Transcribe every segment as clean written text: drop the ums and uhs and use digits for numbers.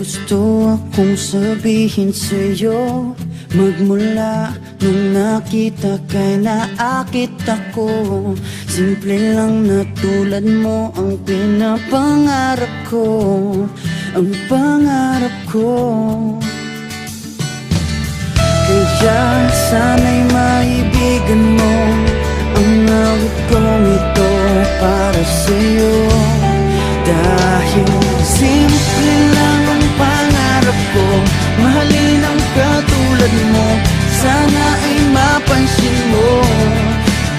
gusto akong sabihin sa'yo. Magmula nung nakita kay naakit ako. Simple lang na tulad mo ang pinapangarap ko. Ang pangarap ko. Kaya sana'y maibigan mo ang awit kong ito para sa'yo. Dahil simple lang ang pangarap ko, mahalin ang katulad mo, sana ay mapansin mo.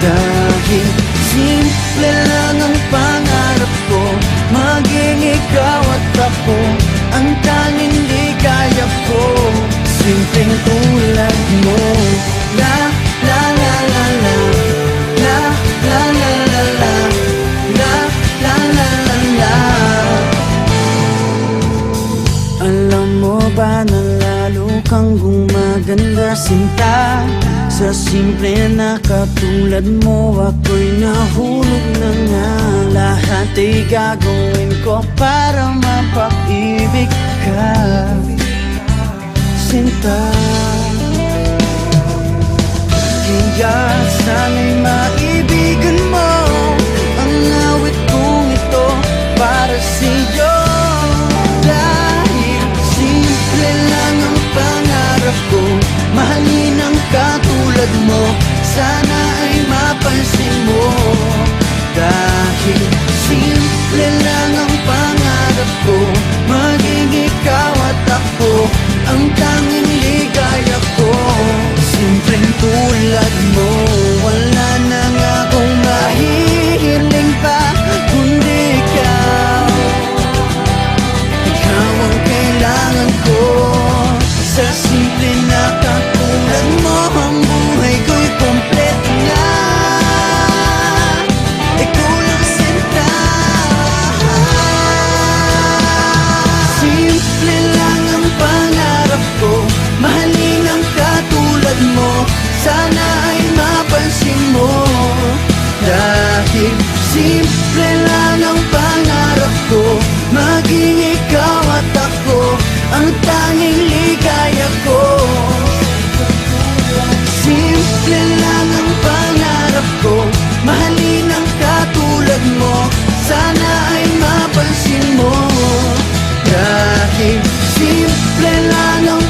Dahil simple lang ang pangarap ko, maging ikaw at ako ang tanging ligaya ko. Simpleng tulad mo. La la la la la, la la la la la, la la la la la. Alam mo ba na lalo kang gumaganda, sinta? Sa simple na katulad mo, ako'y nahulog na nga. Lahat ay gagawin ko para mapag-ibig ka, sinta. Kaya sana'y maibigan mo ang awit kong ito para sa'yo. Dahil simple lang ang pangarap ko, mahalin ang katulad mo, sana ay mapansin mo. Dahil simple lang ang pangarap ko, maging ikaw at ako ang tanging ligaya ko. Simpleng tulad mo, wala na nga akong mahihiling pa kundi ikaw. Ikaw ang kailangan ko. Sa simple na katulad mo, ang buhay ko'y kompleto na. Ikaw lang sinta. Simple lang ang pangarap ko, mahalin ang katulad mo, sana ay mapansin mo. Dahil simple lang ang pangarap ko, maging ikaw at ako ang tanging ligaya ko. Simple lang ang pangarap ko, mahalin ang katulad mo, sana ay mapansin mo. Dahil simple lang ang